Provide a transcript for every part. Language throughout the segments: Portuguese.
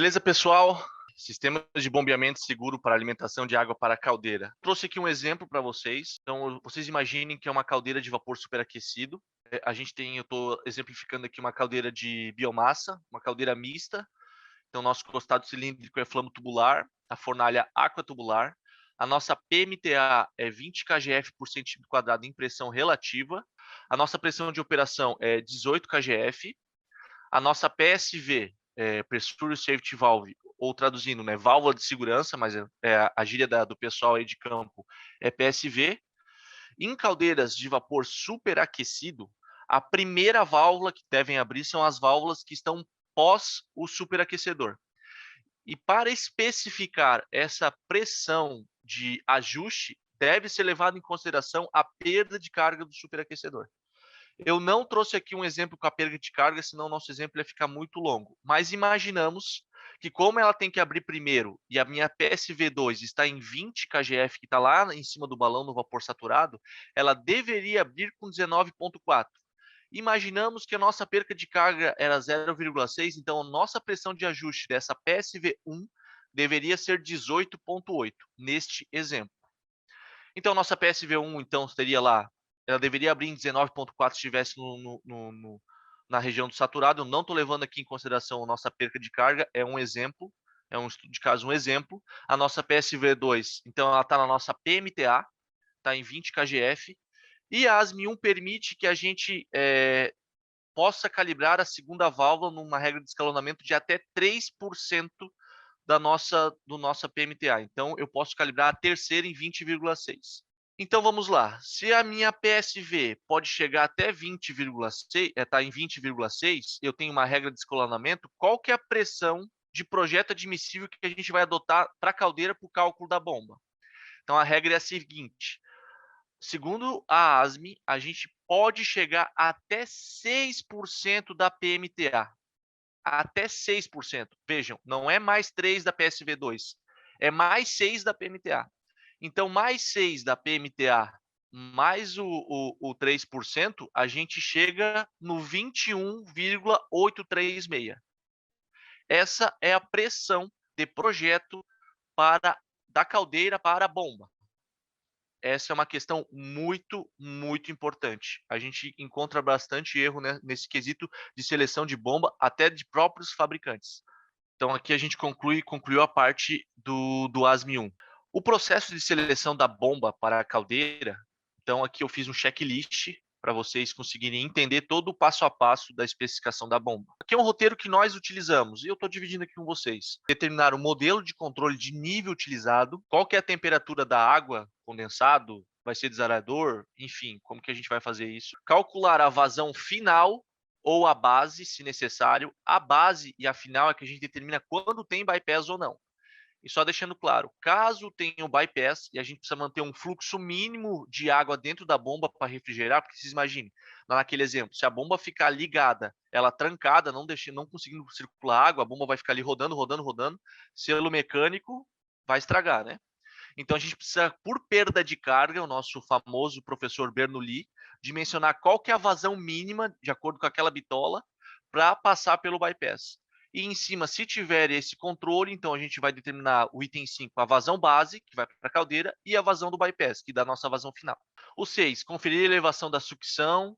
Beleza, pessoal? Sistemas de bombeamento seguro para alimentação de água para caldeira. Trouxe aqui um exemplo para vocês. Então, vocês imaginem que é uma caldeira de vapor superaquecido. Eu estou exemplificando aqui uma caldeira de biomassa, uma caldeira mista. Então, nosso costado cilíndrico é flamo tubular, a fornalha aquatubular. A nossa PMTA é 20 kgf por centímetro quadrado em pressão relativa. A nossa pressão de operação é 18 kgf. A nossa PSV, Pressure Safety Valve, ou traduzindo, né, válvula de segurança, mas a gíria do pessoal aí de campo é PSV. Em caldeiras de vapor superaquecido, a primeira válvula que devem abrir são as válvulas que estão pós o superaquecedor. E para especificar essa pressão de ajuste, deve ser levado em consideração a perda de carga do superaquecedor. Eu não trouxe aqui um exemplo com a perda de carga, senão o nosso exemplo ia ficar muito longo. Mas imaginamos que, como ela tem que abrir primeiro e a minha PSV2 está em 20 kgf, que está lá em cima do balão no vapor saturado, ela deveria abrir com 19,4. Imaginamos que a nossa perca de carga era 0,6, então a nossa pressão de ajuste dessa PSV1 deveria ser 18,8, neste exemplo. Então, nossa PSV1 então, seria lá, ela deveria abrir em 19,4 se estivesse na região do saturado. Eu não estou levando aqui em consideração a nossa perca de carga, é um exemplo, é um estudo de caso, um exemplo. A nossa PSV2, então, ela está na nossa PMTA, está em 20 kgf, e a ASME1 permite que a gente possa calibrar a segunda válvula numa regra de escalonamento de até 3% do nossa PMTA. Então, eu posso calibrar a terceira em 20,6. Então, vamos lá. Se a minha PSV pode chegar até 20,6, está em 20,6, eu tenho uma regra de escalonamento, qual que é a pressão de projeto admissível que a gente vai adotar para a caldeira para o cálculo da bomba? Então, a regra é a seguinte. Segundo a ASME, a gente pode chegar até 6% da PMTA. Até 6%. Vejam, não é mais 3 da PSV2, é mais 6 da PMTA. Então, mais 6 da PMTA mais o 3%, a gente chega no 21,836. Essa é a pressão de projeto da caldeira para a bomba. Essa é uma questão muito, muito importante. A gente encontra bastante erro, né, nesse quesito de seleção de bomba, até de próprios fabricantes. Então, aqui a gente concluiu a parte do ASME1. O processo de seleção da bomba para a caldeira, então aqui eu fiz um checklist para vocês conseguirem entender todo o passo a passo da especificação da bomba. Aqui é um roteiro que nós utilizamos, e eu estou dividindo aqui com vocês. Determinar o modelo de controle de nível utilizado, qual que é a temperatura da água, condensado, vai ser desarador, enfim, como que a gente vai fazer isso. Calcular a vazão final ou a base, se necessário. A base e a final é que a gente determina quando tem bypass ou não. E só deixando claro, caso tenha um bypass e a gente precisa manter um fluxo mínimo de água dentro da bomba para refrigerar, porque vocês imaginem, naquele exemplo, se a bomba ficar ligada, ela trancada, não conseguindo circular água, a bomba vai ficar ali rodando, rodando, rodando, selo mecânico vai estragar, né? Então a gente precisa, por perda de carga, o nosso famoso professor Bernoulli, dimensionar qual que é a vazão mínima, de acordo com aquela bitola, para passar pelo bypass. E em cima, se tiver esse controle, então a gente vai determinar o item 5, a vazão base, que vai para a caldeira, e a vazão do bypass, que dá a nossa vazão final. O 6, conferir a elevação da sucção,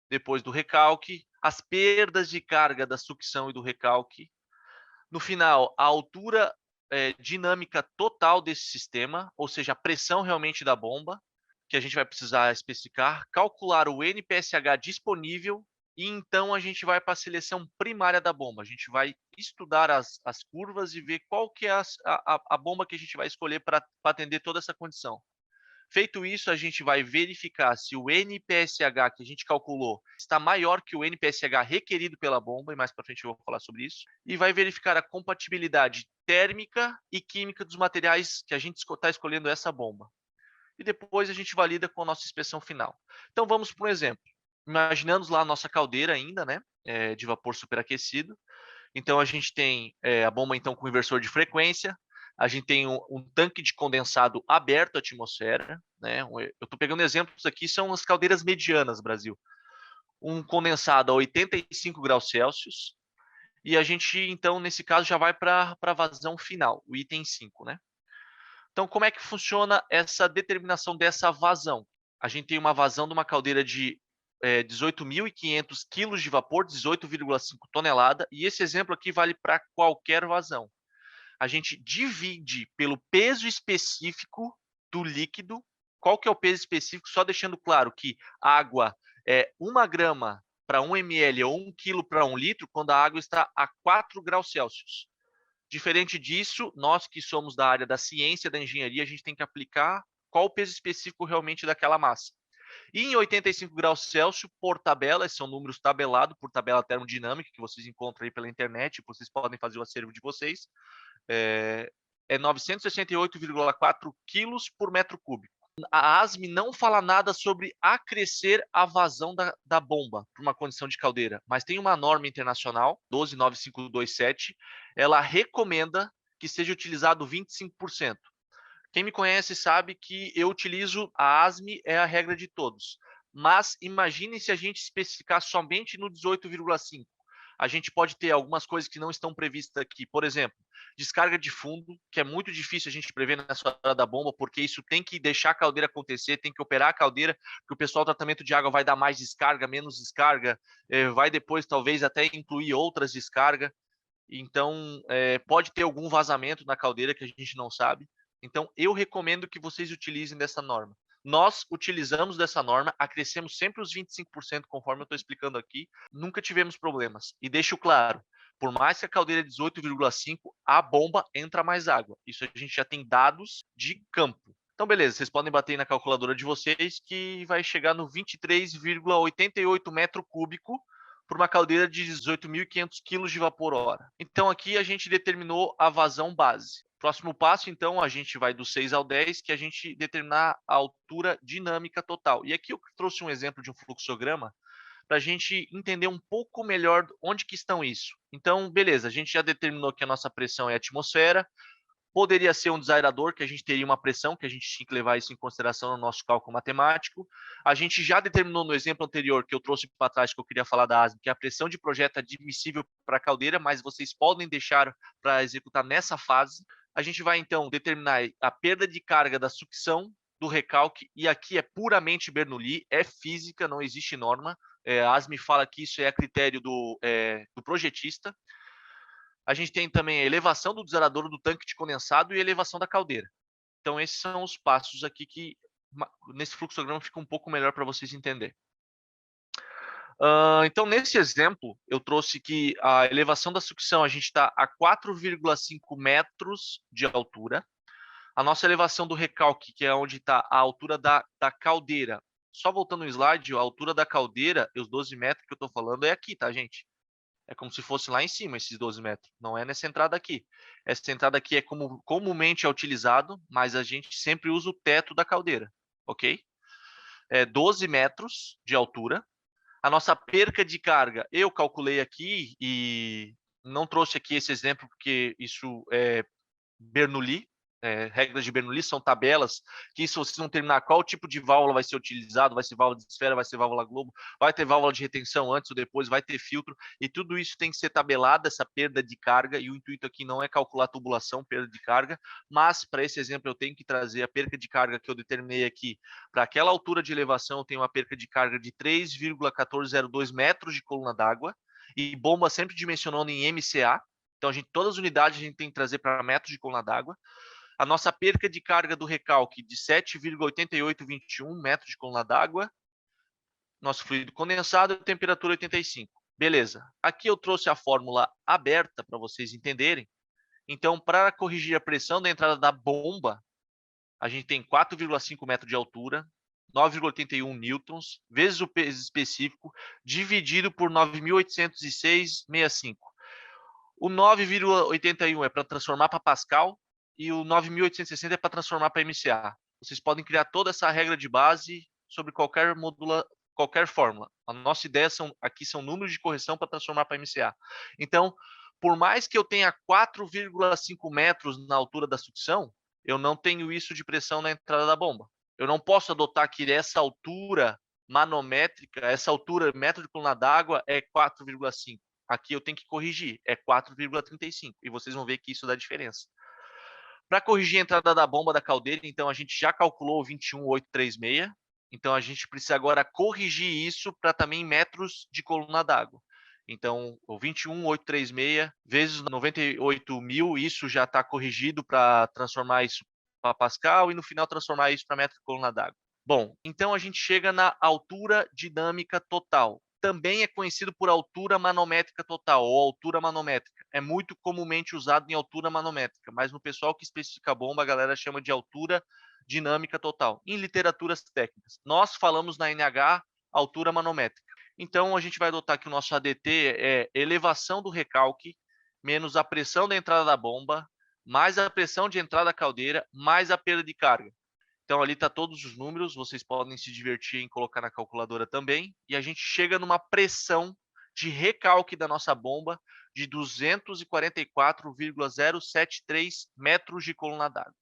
depois do recalque, as perdas de carga da sucção e do recalque. No final, a altura dinâmica total desse sistema, ou seja, a pressão realmente da bomba, que a gente vai precisar especificar, calcular o NPSH disponível, e então a gente vai para a seleção primária da bomba. A gente vai estudar as curvas e ver qual que é a bomba que a gente vai escolher para atender toda essa condição. Feito isso, a gente vai verificar se o NPSH que a gente calculou está maior que o NPSH requerido pela bomba, e mais para frente eu vou falar sobre isso, e vai verificar a compatibilidade térmica e química dos materiais que a gente está escolhendo essa bomba. E depois a gente valida com a nossa inspeção final. Então vamos para um exemplo. Imaginamos lá a nossa caldeira ainda, né, de vapor superaquecido. Então a gente tem a bomba então com inversor de frequência, a gente tem um tanque de condensado aberto à atmosfera, né? Eu estou pegando exemplos aqui, são as caldeiras medianas, Brasil. Um condensado a 85 graus Celsius, E a gente, então, nesse caso, já vai para a vazão final, o item 5, né? Então, como é que funciona essa determinação dessa vazão? A gente tem uma vazão de uma caldeira de 18.500 quilos de vapor, 18,5 tonelada, e esse exemplo aqui vale para qualquer vazão. A gente divide pelo peso específico do líquido. Qual que é o peso específico? Só deixando claro que água é 1 grama para 1 ml ou 1 quilo para 1 litro, quando a água está a 4 graus Celsius. Diferente disso, nós que somos da área da ciência, da engenharia, a gente tem que aplicar qual o peso específico realmente daquela massa. E em 85 graus Celsius, por tabela, esses são números tabelados por tabela termodinâmica, que vocês encontram aí pela internet, vocês podem fazer o acervo de vocês, é 968,4 quilos por metro cúbico. A ASME não fala nada sobre acrescer a vazão da bomba para uma condição de caldeira, mas tem uma norma internacional, 129527, ela recomenda que seja utilizado 25%. Quem me conhece sabe que eu utilizo a ASME, é a regra de todos. Mas imagine se a gente especificar somente no 18,5. A gente pode ter algumas coisas que não estão previstas aqui. Por exemplo, descarga de fundo, que é muito difícil a gente prever nessa hora da bomba, porque isso tem que deixar a caldeira acontecer, tem que operar a caldeira, porque o pessoal do tratamento de água vai dar mais descarga, menos descarga, vai depois talvez até incluir outras descargas. Então, pode ter algum vazamento na caldeira que a gente não sabe. Então, eu recomendo que vocês utilizem dessa norma. Nós utilizamos dessa norma, acrescemos sempre os 25%, conforme eu estou explicando aqui, nunca tivemos problemas. E deixo claro, por mais que a caldeira é 18,5, a bomba entra mais água. Isso a gente já tem dados de campo. Então, beleza, vocês podem bater aí na calculadora de vocês que vai chegar no 23,88 metro cúbico por uma caldeira de 18.500 quilos de vapor hora. Então, aqui a gente determinou a vazão base. Próximo passo, então, a gente vai do 6 ao 10, que a gente determinar a altura dinâmica total. E aqui eu trouxe um exemplo de um fluxograma para a gente entender um pouco melhor onde que estão isso. Então, beleza, a gente já determinou que a nossa pressão é a atmosfera, poderia ser um desaerador, que a gente teria uma pressão, que a gente tinha que levar isso em consideração no nosso cálculo matemático. A gente já determinou no exemplo anterior, que eu trouxe para trás, que eu queria falar da ASME, que a pressão de projeto é admissível para a caldeira, mas vocês podem deixar para executar nessa fase. A gente vai, então, determinar a perda de carga da sucção, do recalque, e aqui é puramente Bernoulli, é física, não existe norma. A ASME fala que isso é a critério do projetista. A gente tem também a elevação do desalador do tanque de condensado e a elevação da caldeira. Então, esses são os passos aqui que, nesse fluxograma, fica um pouco melhor para vocês entenderem. Então, nesse exemplo, eu trouxe que a elevação da sucção, a gente está a 4,5 metros de altura. A nossa elevação do recalque, que é onde está a altura da caldeira. Só voltando no slide, a altura da caldeira, os 12 metros que eu estou falando, é aqui, tá, gente? É como se fosse lá em cima, esses 12 metros. Não é nessa entrada aqui. Essa entrada aqui é como comumente é utilizado, mas a gente sempre usa o teto da caldeira, ok? É 12 metros de altura. A nossa perca de carga, eu calculei aqui e não trouxe aqui esse exemplo porque isso é Bernoulli, regras de Bernoulli, são tabelas que, se vocês não terminar qual tipo de válvula vai ser utilizado, vai ser válvula de esfera, vai ser válvula globo, vai ter válvula de retenção antes ou depois, vai ter filtro, e tudo isso tem que ser tabelado, essa perda de carga, e o intuito aqui não é calcular tubulação, perda de carga, mas para esse exemplo eu tenho que trazer a perca de carga que eu determinei aqui. Para aquela altura de elevação eu tenho uma perca de carga de 3,1402 metros de coluna d'água, e bomba sempre dimensionando em MCA. Então, todas as unidades a gente tem que trazer para metros de coluna d'água. A nossa perca de carga do recalque de 7,8821 metros de coluna d'água. Nosso fluido condensado, temperatura 85. Beleza. Aqui eu trouxe a fórmula aberta para vocês entenderem. Então, para corrigir a pressão da entrada da bomba, a gente tem 4,5 metros de altura, 9,81 newtons, vezes o peso específico, dividido por 9.806,65. O 9,81 é para transformar para Pascal e o 9.860 é para transformar para MCA. Vocês podem criar toda essa regra de base sobre qualquer qualquer fórmula. A nossa ideia aqui são números de correção para transformar para MCA. Então, por mais que eu tenha 4,5 metros na altura da sucção, eu não tenho isso de pressão na entrada da bomba. Eu não posso adotar que essa altura manométrica, essa altura metro de coluna d'água é 4,5. Aqui eu tenho que corrigir, é 4,35, e vocês vão ver que isso dá diferença. Para corrigir a entrada da bomba da caldeira, então a gente já calculou o 21.836, então a gente precisa agora corrigir isso para também metros de coluna d'água. Então, o 21.836 vezes 98.000, isso já está corrigido para transformar isso para Pascal e no final transformar isso para metro de coluna d'água. Bom, então a gente chega na altura dinâmica total. Também é conhecido por altura manométrica total ou altura manométrica. É muito comumente usado em altura manométrica, mas no pessoal que especifica a bomba, a galera chama de altura dinâmica total. Em literaturas técnicas, nós falamos na NH altura manométrica. Então a gente vai adotar que o nosso ADT é elevação do recalque menos a pressão da entrada da bomba, mais a pressão de entrada da caldeira, mais a perda de carga. Então ali está todos os números, vocês podem se divertir em colocar na calculadora também. E a gente chega numa pressão de recalque da nossa bomba de 244,073 metros de coluna d'água.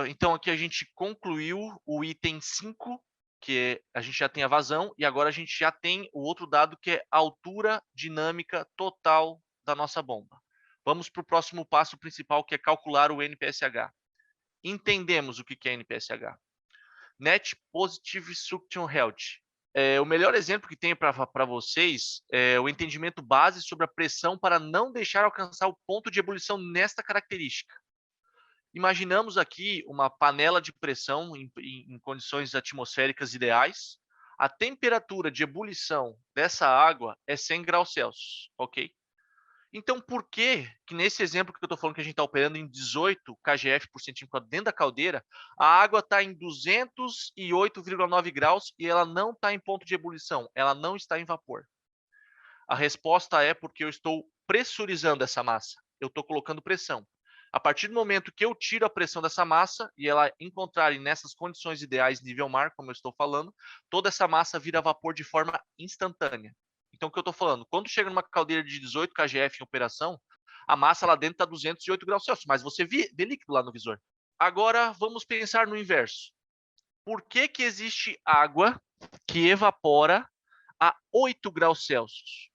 Então aqui a gente concluiu o item 5, que a gente já tem a vazão, e agora a gente já tem o outro dado que é a altura dinâmica total da nossa bomba. Vamos para o próximo passo principal, que é calcular o NPSH. Entendemos o que é NPSH. Net Positive Suction Health. O melhor exemplo que tenho para vocês é o entendimento base sobre a pressão para não deixar alcançar o ponto de ebulição nesta característica. Imaginamos aqui uma panela de pressão em condições atmosféricas ideais. A temperatura de ebulição dessa água é 100 graus Celsius, ok? Então, por que nesse exemplo que eu estou falando que a gente está operando em 18 kgf por centímetro quadrado dentro da caldeira, a água está em 208,9 graus e ela não está em ponto de ebulição, ela não está em vapor? A resposta é porque eu estou pressurizando essa massa, eu estou colocando pressão. A partir do momento que eu tiro a pressão dessa massa e ela encontrar nessas condições ideais nível mar, como eu estou falando, toda essa massa vira vapor de forma instantânea. Então, o que eu estou falando? Quando chega numa caldeira de 18 kgf em operação, a massa lá dentro está 208 graus Celsius, mas você vê líquido lá no visor. Agora, vamos pensar no inverso. Por que existe água que evapora a 8 graus Celsius?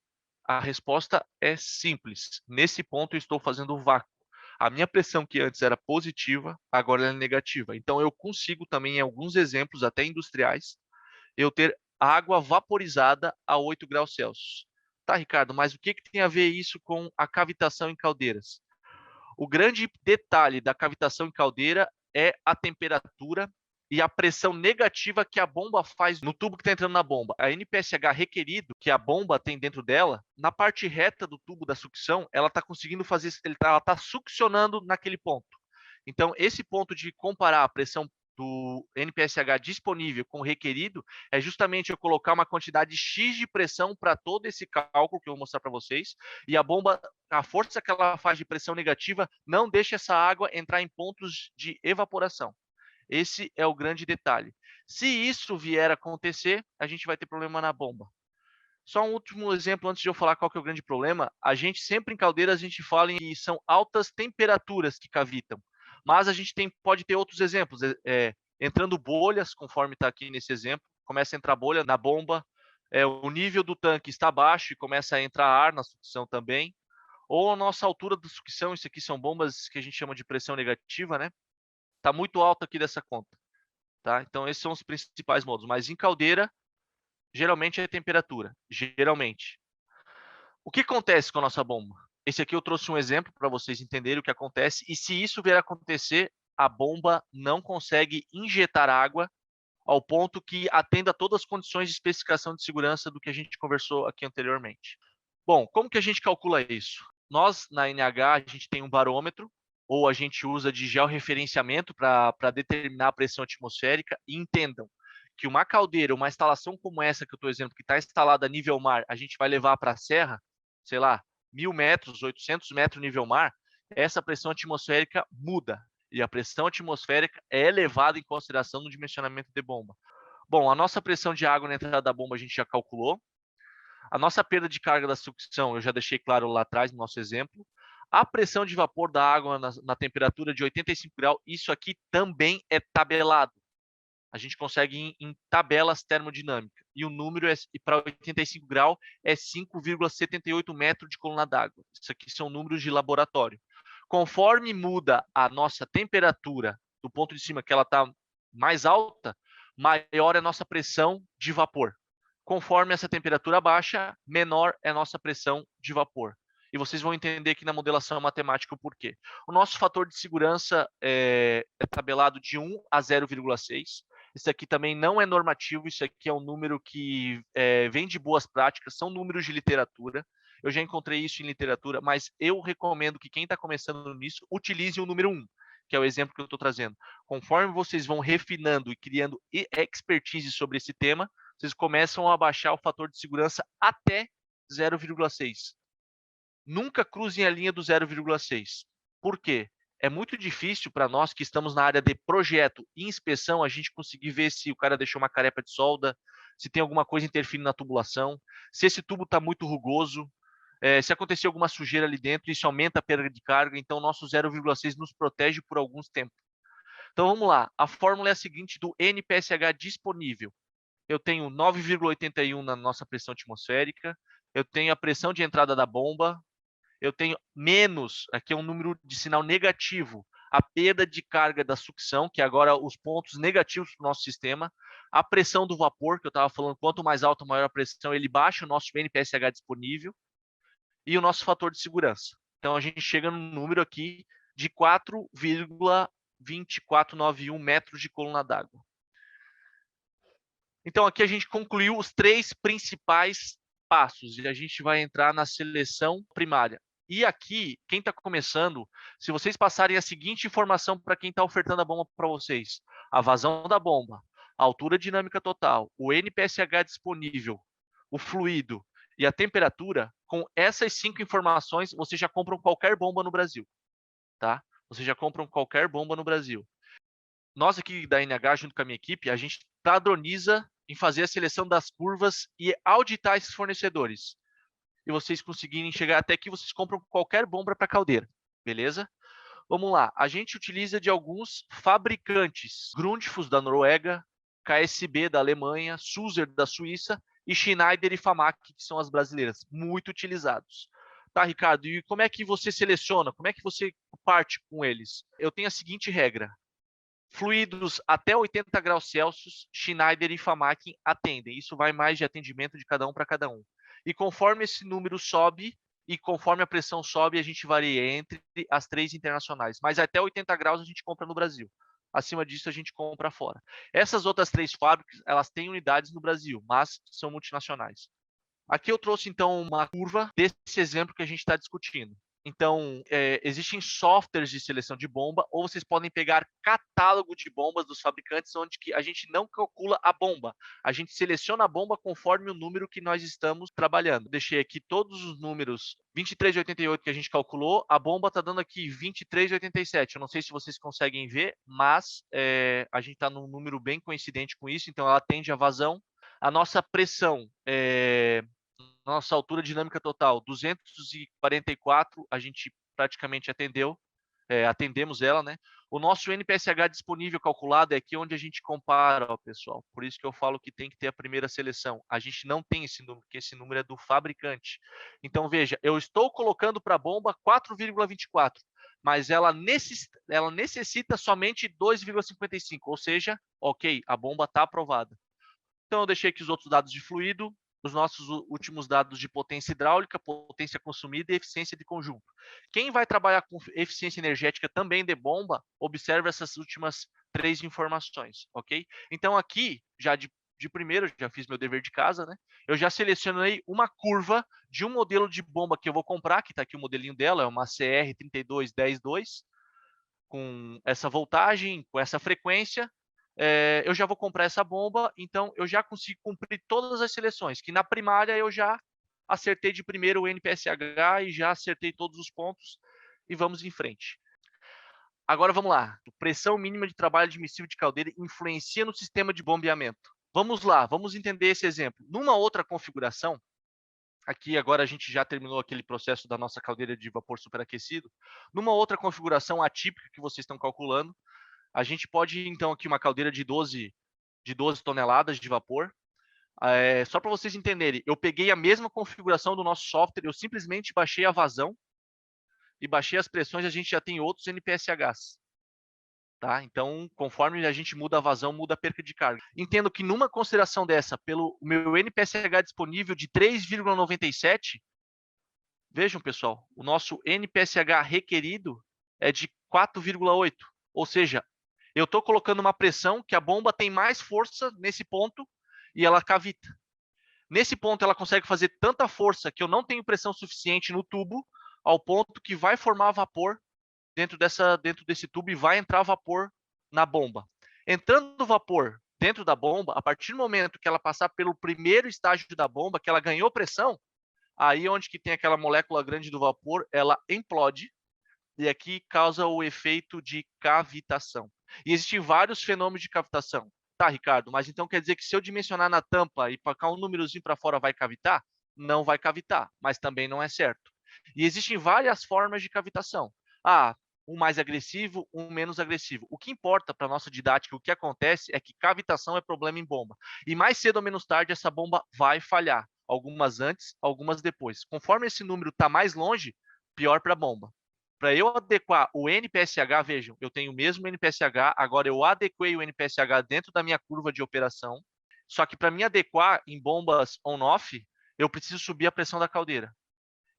A resposta é simples. Nesse ponto, eu estou fazendo vácuo. A minha pressão, que antes era positiva, agora é negativa. Então, eu consigo também, em alguns exemplos, até industriais, eu ter água vaporizada a 8 graus Celsius. Tá, Ricardo, mas o que tem a ver isso com a cavitação em caldeiras? O grande detalhe da cavitação em caldeira é a temperatura e a pressão negativa que a bomba faz no tubo que está entrando na bomba. A NPSH requerido que a bomba tem dentro dela, na parte reta do tubo da sucção, ela está conseguindo fazer, ela está succionando naquele ponto. Então, esse ponto de comparar a pressão do NPSH disponível com o requerido é justamente eu colocar uma quantidade X de pressão para todo esse cálculo que eu vou mostrar para vocês, e a bomba, a força que ela faz de pressão negativa não deixa essa água entrar em pontos de evaporação. Esse é o grande detalhe. Se isso vier a acontecer, a gente vai ter problema na bomba. Só um último exemplo antes de eu falar qual que é o grande problema. A gente sempre em caldeiras a gente fala que são altas temperaturas que cavitam, mas a gente pode ter outros exemplos, entrando bolhas, conforme está aqui nesse exemplo, começa a entrar bolha na bomba, o nível do tanque está baixo e começa a entrar ar na sucção também, ou a nossa altura da sucção, isso aqui são bombas que a gente chama de pressão negativa, né? Está muito alta aqui dessa conta, tá? Então esses são os principais modos, mas em caldeira, geralmente é temperatura, geralmente. O que acontece com a nossa bomba? Esse aqui eu trouxe um exemplo para vocês entenderem o que acontece, e se isso vier a acontecer, a bomba não consegue injetar água ao ponto que atenda a todas as condições de especificação de segurança do que a gente conversou aqui anteriormente. Bom, como que a gente calcula isso? Nós, na NH, a gente tem um barômetro, ou a gente usa de georreferenciamento para determinar a pressão atmosférica, e entendam que uma caldeira, uma instalação como essa que eu estou dizendo, que está instalada a nível mar, a gente vai levar para a serra, sei lá, 1.000 metros, 800 metros nível mar, essa pressão atmosférica muda. E a pressão atmosférica é levada em consideração no dimensionamento de bomba. Bom, a nossa pressão de água na entrada da bomba a gente já calculou. A nossa perda de carga da sucção, eu já deixei claro lá atrás no nosso exemplo. A pressão de vapor da água na temperatura de 85 graus, isso aqui também é tabelado. A gente consegue em tabelas termodinâmicas. E o número para 85 graus é 5,78 metros de coluna d'água. Isso aqui são números de laboratório. Conforme muda a nossa temperatura do ponto de cima, que ela está mais alta, maior é a nossa pressão de vapor. Conforme essa temperatura baixa, menor é a nossa pressão de vapor. E vocês vão entender aqui na modelação matemática o porquê. O nosso fator de segurança é tabelado de 1 a 0,6. Isso aqui também não é normativo, isso aqui é um número que vem de boas práticas, são números de literatura. Eu já encontrei isso em literatura, mas eu recomendo que quem está começando nisso utilize o número 1, que é o exemplo que eu estou trazendo. Conforme vocês vão refinando e criando expertise sobre esse tema, vocês começam a baixar o fator de segurança até 0,6. Nunca cruzem a linha do 0,6. Por quê? É muito difícil para nós que estamos na área de projeto e inspeção a gente conseguir ver se o cara deixou uma carepa de solda, se tem alguma coisa interferindo na tubulação, se esse tubo está muito rugoso, se acontecer alguma sujeira ali dentro, isso aumenta a perda de carga, então o nosso 0,6 nos protege por alguns tempos. Então vamos lá, a fórmula é a seguinte do NPSH disponível. Eu tenho 9,81 na nossa pressão atmosférica, eu tenho a pressão de entrada da bomba, eu tenho menos, aqui é um número de sinal negativo, a perda de carga da sucção, que agora os pontos negativos do nosso sistema, a pressão do vapor, que eu estava falando, quanto mais alta, maior a pressão, ele baixa o nosso NPSH disponível, e o nosso fator de segurança. Então, a gente chega num número aqui de 4,2491 metros de coluna d'água. Então, aqui a gente concluiu os 3 principais passos, e a gente vai entrar na seleção primária. E aqui, quem está começando, se vocês passarem a seguinte informação para quem está ofertando a bomba para vocês: a vazão da bomba, a altura dinâmica total, o NPSH disponível, o fluido e a temperatura, com essas 5 informações, vocês já compram qualquer bomba no Brasil, tá? Vocês já compram qualquer bomba no Brasil. Nós aqui da NH, junto com a minha equipe, a gente padroniza em fazer a seleção das curvas e auditar esses fornecedores. E vocês conseguirem chegar até que vocês compram qualquer bomba para caldeira, beleza? Vamos lá, a gente utiliza de alguns fabricantes, Grundfos da Noruega, KSB da Alemanha, Sulzer da Suíça e Schneider e Famac, que são as brasileiras, muito utilizados. Tá, Ricardo, e como é que você seleciona? Como é que você parte com eles? Eu tenho a seguinte regra: fluidos até 80 graus Celsius, Schneider e Famac atendem. Isso vai mais de atendimento de cada um para cada um. E conforme esse número sobe e conforme a pressão sobe, a gente varia entre as 3 internacionais. Mas até 80 graus a gente compra no Brasil. Acima disso, a gente compra fora. Essas outras 3 fábricas, elas têm unidades no Brasil, mas são multinacionais. Aqui eu trouxe, então, uma curva desse exemplo que a gente está discutindo. Então, existem softwares de seleção de bomba, ou vocês podem pegar catálogo de bombas dos fabricantes, onde que a gente não calcula a bomba. A gente seleciona a bomba conforme o número que nós estamos trabalhando. Deixei aqui todos os números 23,88 que a gente calculou, a bomba está dando aqui 23,87. Eu não sei se vocês conseguem ver, mas a gente está num número bem coincidente com isso, então ela atende a vazão. A nossa pressão nossa altura dinâmica total, 244, a gente praticamente atendemos ela, né? O nosso NPSH disponível calculado é aqui onde a gente compara, ó, pessoal. Por isso que eu falo que tem que ter a primeira seleção. A gente não tem esse número, porque esse número é do fabricante. Então, veja, eu estou colocando para a bomba 4,24, mas ela necessita somente 2,55, ou seja, ok, a bomba está aprovada. Então, eu deixei aqui os outros dados de fluido, os nossos últimos dados de potência hidráulica, potência consumida e eficiência de conjunto. Quem vai trabalhar com eficiência energética também de bomba, observe essas últimas 3 informações, ok? Então, aqui, já de primeiro, já fiz meu dever de casa, né? Eu já selecionei uma curva de um modelo de bomba que eu vou comprar, que está aqui o modelinho dela, é uma CR32102, com essa voltagem, com essa frequência, eu já vou comprar essa bomba, então eu já consigo cumprir todas as seleções, que na primária eu já acertei de primeiro o NPSH e já acertei todos os pontos, e vamos em frente. Agora vamos lá, pressão mínima de trabalho admissível de caldeira influencia no sistema de bombeamento. Vamos lá, vamos entender esse exemplo. Numa outra configuração, aqui agora a gente já terminou aquele processo da nossa caldeira de vapor superaquecido, numa outra configuração atípica que vocês estão calculando, a gente pode, então, aqui uma caldeira de 12 de 12 toneladas de vapor. Só para vocês entenderem, eu peguei a mesma configuração do nosso software, eu simplesmente baixei a vazão e baixei as pressões, a gente já tem outros NPSHs. Tá? Então, conforme a gente muda a vazão, muda a perca de carga. Entendo que numa consideração dessa, pelo meu NPSH disponível de 3,97, vejam, pessoal, o nosso NPSH requerido é de 4,8. Ou seja, eu estou colocando uma pressão que a bomba tem mais força nesse ponto e ela cavita. Nesse ponto, ela consegue fazer tanta força que eu não tenho pressão suficiente no tubo, ao ponto que vai formar vapor dentro desse tubo e vai entrar vapor na bomba. Entrando vapor dentro da bomba, a partir do momento que ela passar pelo primeiro estágio da bomba, que ela ganhou pressão, aí onde que tem aquela molécula grande do vapor, ela implode e aqui causa o efeito de cavitação. E existem vários fenômenos de cavitação. Tá, Ricardo, mas então quer dizer que se eu dimensionar na tampa e pacar um númerozinho para fora vai cavitar? Não vai cavitar, mas também não é certo. E existem várias formas de cavitação. Um mais agressivo, um menos agressivo. O que importa para a nossa didática, o que acontece é que cavitação é problema em bomba. E mais cedo ou menos tarde, essa bomba vai falhar. Algumas antes, algumas depois. Conforme esse número está mais longe, pior para a bomba. Para eu adequar o NPSH, vejam, eu tenho o mesmo NPSH, agora eu adequei o NPSH dentro da minha curva de operação, só que para me adequar em bombas on-off, eu preciso subir a pressão da caldeira.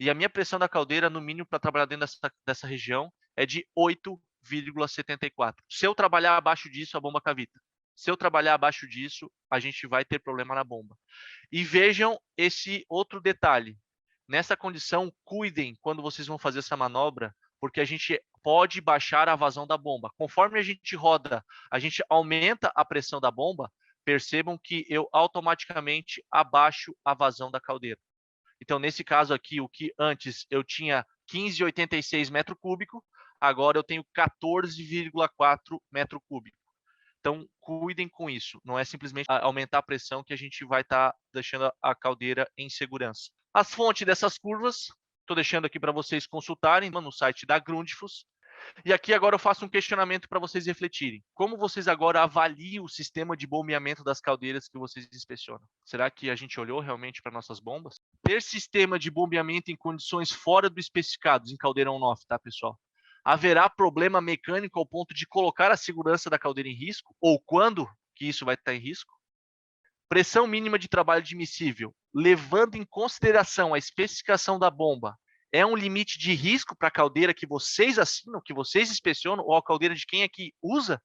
E a minha pressão da caldeira, no mínimo, para trabalhar dentro dessa região, é de 8,74. Se eu trabalhar abaixo disso, a bomba cavita. Se eu trabalhar abaixo disso, a gente vai ter problema na bomba. E vejam esse outro detalhe. Nessa condição, cuidem quando vocês vão fazer essa manobra, porque a gente pode baixar a vazão da bomba. Conforme a gente roda, a gente aumenta a pressão da bomba, percebam que eu automaticamente abaixo a vazão da caldeira. Então, nesse caso aqui, o que antes eu tinha 15,86 metro cúbico, agora eu tenho 14,4 metro cúbico. Então, cuidem com isso. Não é simplesmente aumentar a pressão que a gente vai estar deixando a caldeira em segurança. As fontes dessas curvas, estou deixando aqui para vocês consultarem no site da Grundfos. E aqui agora eu faço um questionamento para vocês refletirem. Como vocês agora avaliam o sistema de bombeamento das caldeiras que vocês inspecionam? Será que a gente olhou realmente para nossas bombas? Ter sistema de bombeamento em condições fora do especificado em caldeira on-off, tá, pessoal? Haverá problema mecânico ao ponto de colocar a segurança da caldeira em risco? Ou quando que isso vai estar em risco? Pressão mínima de trabalho admissível, levando em consideração a especificação da bomba, é um limite de risco para a caldeira que vocês assinam, que vocês inspecionam, ou a caldeira de quem é que usa?